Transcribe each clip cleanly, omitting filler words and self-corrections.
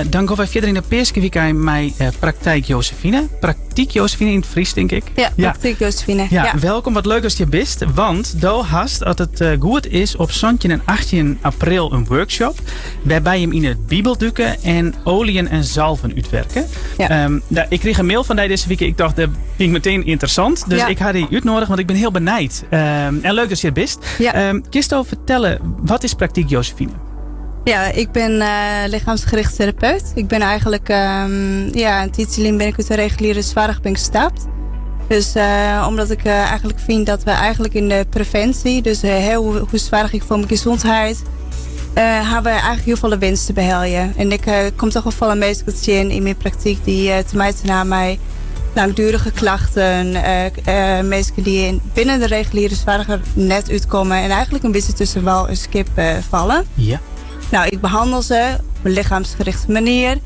Dan gaan wij verder in de eerste week met praktijk Josephine. Praktijk Josephine in het Fries, denk ik. Ja, praktijk Josephine. Ja, welkom. Wat leuk als je bent. Want do hast, als het goed is, op 17 en 18 april een workshop. Waarbij je hem in het Bijbel duiken en oliën en zalven uitwerken. Ja. Ik kreeg een mail van die deze week. Ik dacht, dat vind ik meteen interessant. Dus ik had die uitnodigen, want ik ben heel benijd. En leuk dat je er bent. Ja. Kisto, vertellen, wat is praktijk Josephine? Ja, ik ben lichaamsgericht therapeut. Ik ben eigenlijk, een tijdje ben ik uit de reguliere zorg gestapt. Dus omdat ik eigenlijk vind dat we eigenlijk in de preventie, dus hoe zorg ik voor mijn gezondheid, hebben we eigenlijk heel veel winst te behalen. En ik kom toch wel veel mensen in mijn praktijk die te maken hebben met langdurige klachten, mensen die binnen de reguliere zorg net uitkomen en eigenlijk een beetje tussen wal en skip vallen. Ja. Nou, ik behandel ze op een lichaamsgerichte manier.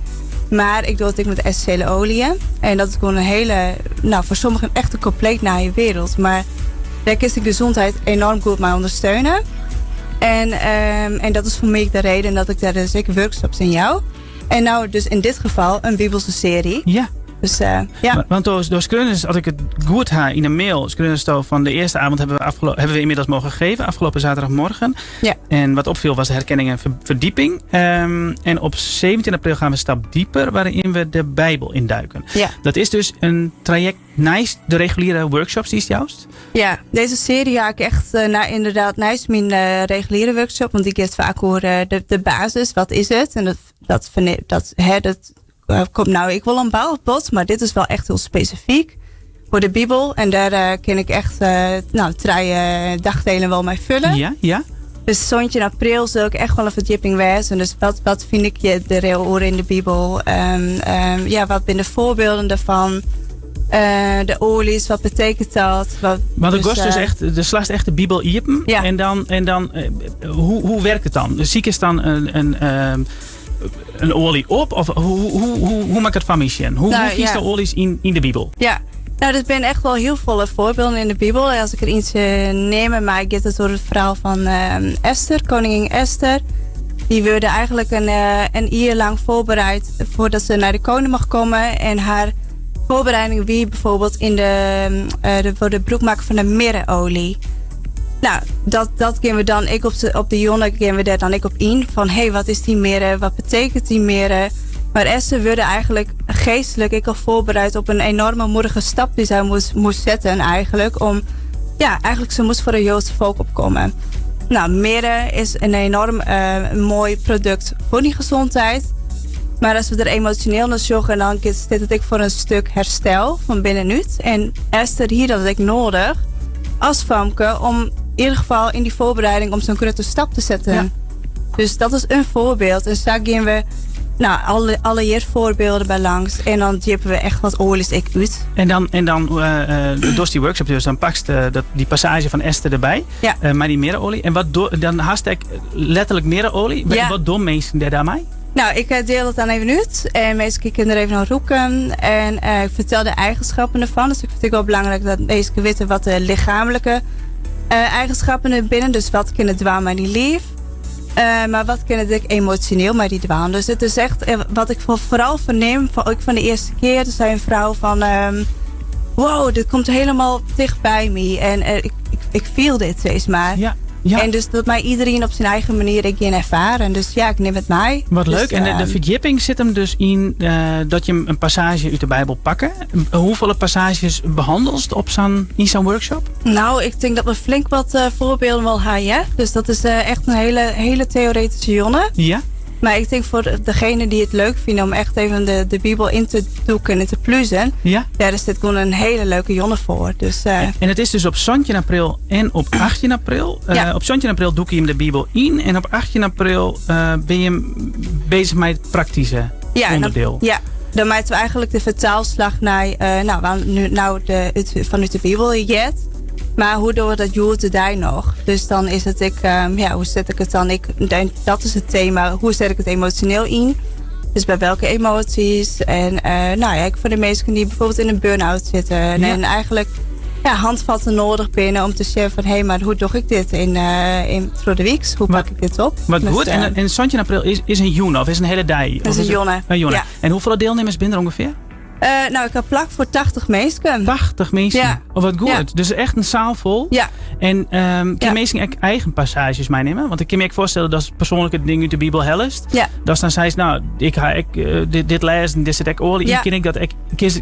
Maar ik doe het met essentiële oliën. En dat is gewoon een hele, voor sommigen echt een compleet naaie wereld. Maar daar kan ik de gezondheid enorm goed mee ondersteunen. En dat is voor mij de reden dat ik daar zeker workshops in jou. En nou dus in dit geval een Bibelse serie. Ja. Dus, ja. Want door scrunners, als ik het goed ha in een mail, scrunners van de eerste avond hebben we inmiddels mogen geven, afgelopen zaterdagmorgen. Ja. En wat opviel was de herkenning en verdieping. En op 17 april gaan we een stap dieper, waarin we de Bijbel induiken. Ja. Dat is dus een traject naast de reguliere workshops, die is het juist? Ja, deze serie ga ik echt inderdaad naast mijn reguliere workshop, want die geeft vaak over de basis, wat is het? En dat komt nou, ik wil een bouw op bod, maar dit is wel echt heel specifiek voor de Bijbel. En daar kan ik echt 3 dagdelen wel mee vullen. Ja, ja. Dus 17 april zal ik echt wel een verdieping wijzen. Dus wat vind ik je de reële oren in de Bijbel? Wat zijn de voorbeelden daarvan? De olies, wat betekent dat? Maar de gast dus echt, de slaagt echt de Bijbel iepen. Ja. En dan hoe werkt het dan? Ziek is dan een olie op? Of hoe maak ik het van mij? Hoe kiest de olies in de Bijbel? Ja, nou, er zijn echt wel heel veel voorbeelden in de Bijbel. Als ik er iets neem, maar ik get het door het verhaal van Esther, koningin Esther. Die wilde eigenlijk een jaar lang voorbereid voordat ze naar de koning mag komen. En haar voorbereiding wie bijvoorbeeld voor de broek maken van de mirreolie. Nou, dat gaan we dan, ik op de jonne gaan we daar dan ik op in. Van, wat is die mirre? Wat betekent die mirre? Maar Esther wilde eigenlijk geestelijk al voorbereid op een enorme moedige stap die zij moest zetten eigenlijk. Eigenlijk ze moest voor het Joodse volk opkomen. Nou, mirre is een enorm mooi product voor die gezondheid. Maar als we er emotioneel naar zoeken, dan zit het ik voor een stuk herstel van binnenuit. En Esther hier dat ik nodig als famke om in ieder geval in die voorbereiding om zo'n grote stap te zetten. Ja. Dus dat is een voorbeeld. En daar gaan we alle voorbeelden bij langs. En dan tippen we echt wat olies uit. En dan door die workshop dus, dan pakst die passage van Esther erbij. Ja. Maar die mirreolie. En dan hashtag letterlijk mirreolie. Ja. Wat doen mensen daarmee? Nou, ik deel het dan even uit. En mensen kunnen er even naar roeken. En ik vertel de eigenschappen ervan. Dus ik vind het wel belangrijk dat mensen weten wat de lichamelijke eigenschappen er binnen. Dus wat kan het dwaan met die lief. Maar wat kan het emotioneel met die dwaan. Dus het is echt wat ik vooral verneem. Ook van de eerste keer. Er zei een vrouw van... wow, dit komt helemaal dicht bij me. En ik feel dit steeds maar. Ja. Ja. En dus dat mij iedereen op zijn eigen manier ik in ervaren. Dus ja, ik neem het mee. Wat dus, leuk. En de verdieping zit hem dus in dat je een passage uit de Bijbel pakken. Hoeveel passages behandelt in zo'n workshop? Nou, ik denk dat we flink wat voorbeelden wel hebben. Dus dat is echt een hele theoretische jonne. Ja. Maar ik denk voor degene die het leuk vinden om echt even de Bijbel in te doeken en te pluizen. Ja. Daar is dit gewoon een hele leuke jonne voor. Dus, en het is dus op 17 april en op 18 april. Ja. Op 17 april doe je hem de Bijbel in. En op 18 april ben je bezig met het praktische onderdeel. Dan maken we eigenlijk de vertaalslag naar vanuit de Bijbel jet. Maar hoe doen we dat Jood daar nog? Dus dan is het hoe zet ik het dan? Ik denk dat is het thema. Hoe zet ik het emotioneel in? Dus bij welke emoties? En voor de mensen die bijvoorbeeld in een burn-out zitten. Ja. En eigenlijk handvatten nodig binnen om te zeggen van hé, maar hoe doe ik dit in voor de weeks? Hoe pak ik dit op? Wat goed. En Santje in april is een joen of is een hele dag? Dat is een jonne. Ja. En hoeveel deelnemers binnen er ongeveer? Ik heb plak voor 80 mensen. 80 mensen? Ja. Oh, wat goed. Ja. Dus echt een zaal vol. Ja. En kan mensen eigen passages meenemen? Want ik kan me voorstellen dat persoonlijke dingen uit de Bijbel helst. Ja. Dus dan zei ze, nou, ik ga dit lezen, dit zit ik oorlijk. Ja. Kan ik dat,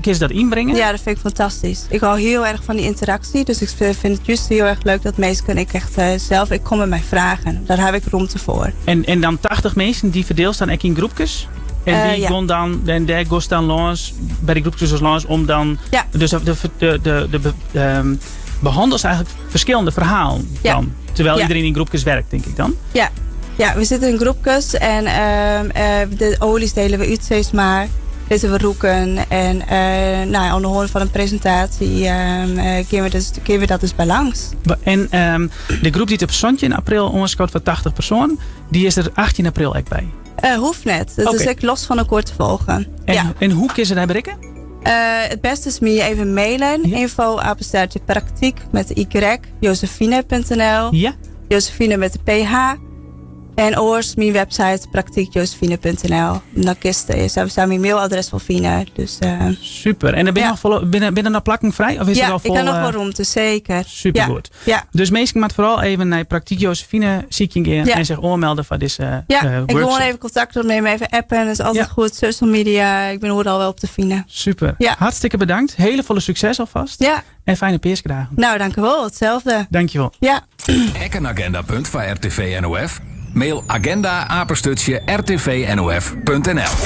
kies dat inbrengen? Ja, dat vind ik fantastisch. Ik hou heel erg van die interactie. Dus ik vind het juist heel erg leuk dat mensen ik echt zelf, ik kom met mijn vragen. Daar heb ik ruimte voor. En dan 80 mensen die verdeeld staan in groepjes? En die gaan dan, en daar gaat dan langs, bij de groepjes langs, om dan, dus de behandelt eigenlijk verschillende verhalen dan. Terwijl iedereen in groepjes werkt, denk ik dan. Ja, we zitten in groepjes en de olies delen we uit steeds maar. Zitten we roeken en aan de hand van een presentatie geven we dat dus bij langs. En de groep die het op Santje in april onderschat van 80 personen, die is er 18 april ook bij. Hoeft net. Dat is echt los van elkaar te volgen. En hoe kun je daar bereiken? Het beste is me even mailen. Ja. Info@praktijk met de y, Josephine.nl. Ja. Josephine met de PH. En oors, mijn website praktijkjosephine.nl. Dan staan mijn mailadres voor vinden. Dus, super. En dan ben je nog binnen een plakking vrij? Of is er al vol, ik kan nog wel ruimte, zeker. Super goed. Ja. Dus mensen moeten vooral even naar Praktijk Josephine zieken en zich aanmelden voor deze workshop. Ik wil gewoon even contact opnemen, even appen. Dat is altijd goed. Social media, ik ben overal wel op te vinden. Super. Ja. Hartstikke bedankt. Hele volle succes alvast. Ja. En fijne Peerskedagen. Nou, dankjewel. Hetzelfde. Dankjewel. Ja. Ek een agenda.nl van RTV NOF. Mail agenda@rtvnof.nl